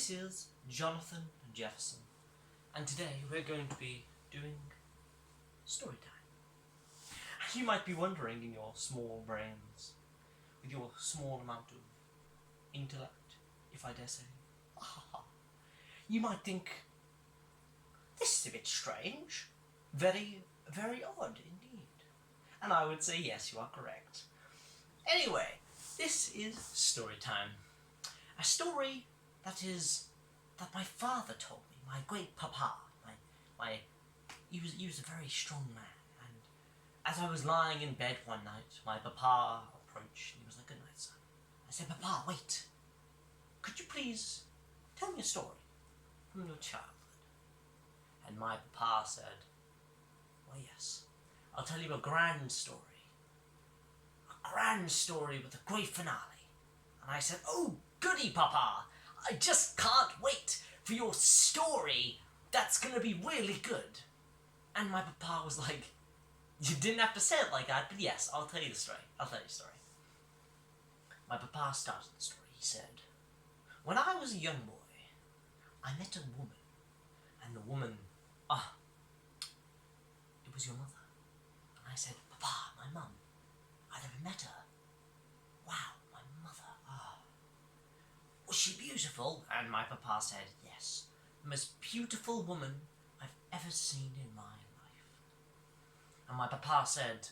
This is Jonathan Jefferson, and today we're going to be doing story time. And you might be wondering in your small brains, with your small amount of intellect, if I dare say, you might think, this is a bit strange, very, very odd indeed. And I would say yes, you are correct. Anyway, this is story time. A story that my father told me, my great papa. He was a very strong man, and as I was lying in bed one night, my papa approached and he was like, "Good night, son." I said, "Papa, wait. Could you please tell me a story from your childhood?" And my papa said, "Well, yes, I'll tell you a grand story. A grand story with a great finale." And I said, "Oh, goody, Papa. I just can't wait for your story. That's gonna be really good." And my papa was like, "You didn't have to say it like that, but yes, I'll tell you the story. I'll tell you the story." My papa started the story. He said, "When I was a young boy, I met a woman. And the woman, it was your mother." And I said, "Papa, my mum, I never met her. Wow, my mother, was she beautiful?" And my papa said, "Yes, the most beautiful woman I've ever seen in my life." And my papa said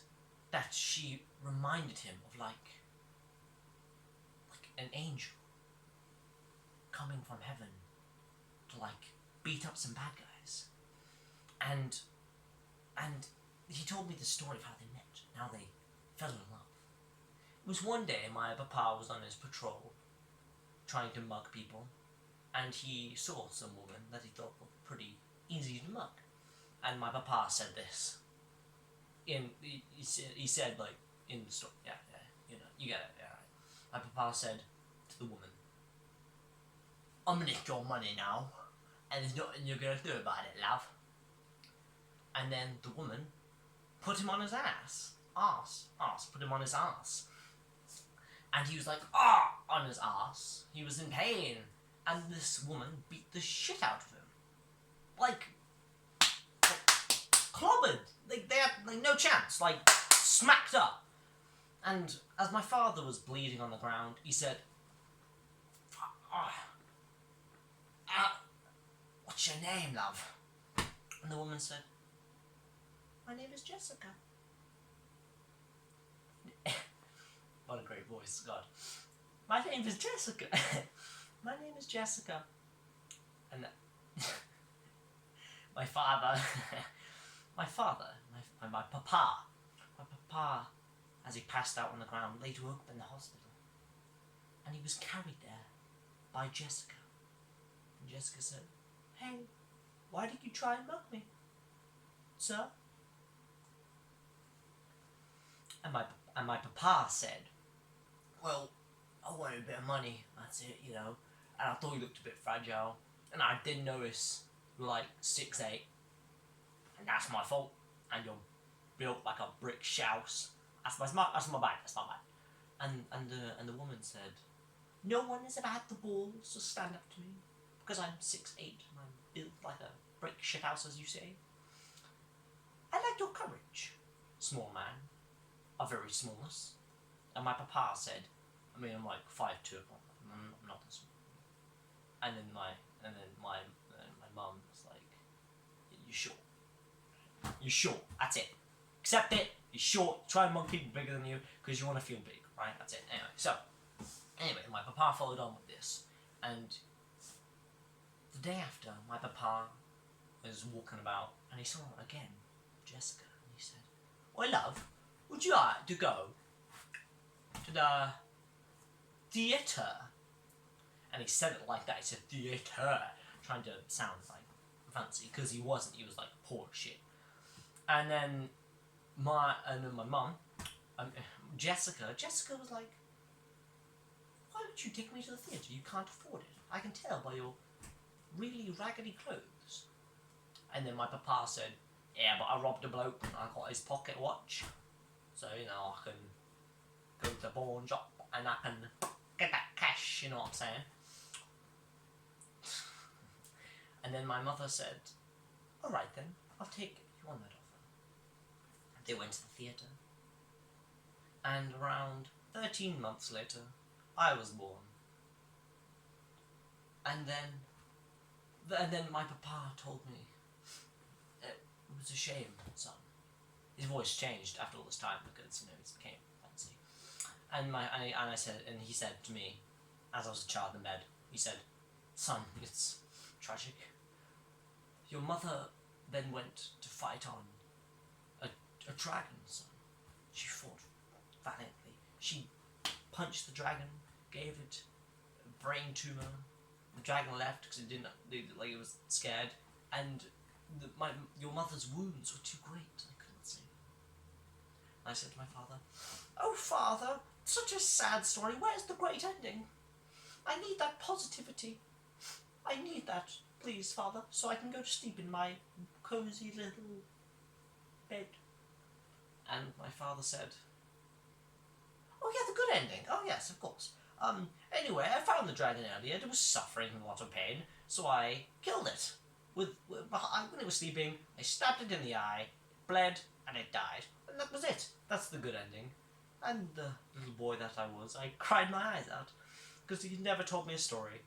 that she reminded him of like an angel coming from heaven to like beat up some bad guys. And he told me the story of how they met, and how they fell in love. It was one day my papa was on his patrol, trying to mug people, and he saw some woman that he thought was pretty easy to mug. And my papa said this. He said, like, in the story, yeah, you know, you get it, yeah, right. My papa said to the woman, "I'm gonna nick your money now, and there's nothing you're gonna do about it, love." And then the woman put him on his put him on his ass. And he was like, on his ass. He was in pain. And this woman beat the shit out of him. Like clobbered. Like, they had like no chance. Like, smacked up. And as my father was bleeding on the ground, he said, "What's your name, love?" And the woman said, "My name is Jessica." What a great voice, God. "My name is Jessica." "My name is Jessica." And my papa, as he passed out on the ground, later up in the hospital. And he was carried there by Jessica. And Jessica said, "Hey, why did you try and mug me, sir?" And my papa said, "Well, I wanted a bit of money, that's it, you know. And I thought you looked a bit fragile. And I didn't notice you were like 6'8". And that's my fault. And you're built like a brick house. That's my bad. And the woman said, "No one has ever had the balls to stand up to me, because I'm 6'8" and I'm built like a brick shithouse, as you say. I like your courage, small man, of very smallness." And my papa said, I'm like 5'2", I'm not this small. And then my mum was like, "You're short. You're short. That's it. Accept it. You're short. Try and mug people bigger than you because you want to feel big, right? That's it." Anyway, my papa followed on with this, and the day after, my papa was walking about, and he saw again Jessica, and he said, "Oi, love, would you like to go to the theatre?" And he said it like that. He said theatre, trying to sound like fancy, because he wasn't. He was like poor shit. And then my mum, Jessica was like, "Why would you take me to the theatre? You can't afford it. I can tell by your really raggedy clothes." And then my papa said, "Yeah, but I robbed a bloke and I got his pocket watch. So, you know, I can go to the pawn shop and I can get that cash," you know what I'm saying? then my mother said, alright then, I'll take you on that offer. They went to the theatre. And around 13 months later, I was born. And then my papa told me, it was a shame, son. His voice changed after all this time because, he became fancy. And he said to me, as I was a child in bed, he said, son, it's tragic. Your mother then went to fight on a dragon, son. She fought valiantly. She punched the dragon, gave it a brain tumor. The dragon left because it it was scared, and your mother's wounds were too great. I couldn't save her. I said to my father, "Oh, father, such a sad story. Where's the great ending? I need that positivity. I need that, please, father, so I can go to sleep in my cozy little bed." And my father said, "Oh yeah, the good ending. Oh yes, of course. Anyway, I found the dragon earlier. It was suffering a lot of pain, so I killed it. When it was sleeping, I stabbed it in the eye, it bled, and it died. And that was it. That's the good ending." And the little boy that I was, I cried my eyes out, because he never told me a story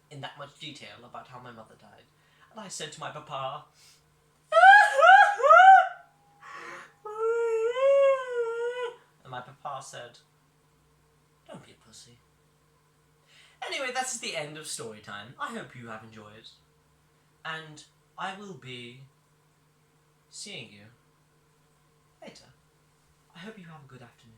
in that much detail about how my mother died. And I said to my papa, and my papa said, "Don't be a pussy." Anyway, that's the end of story time. I hope you have enjoyed. And I will be seeing you later. I hope you have a good afternoon.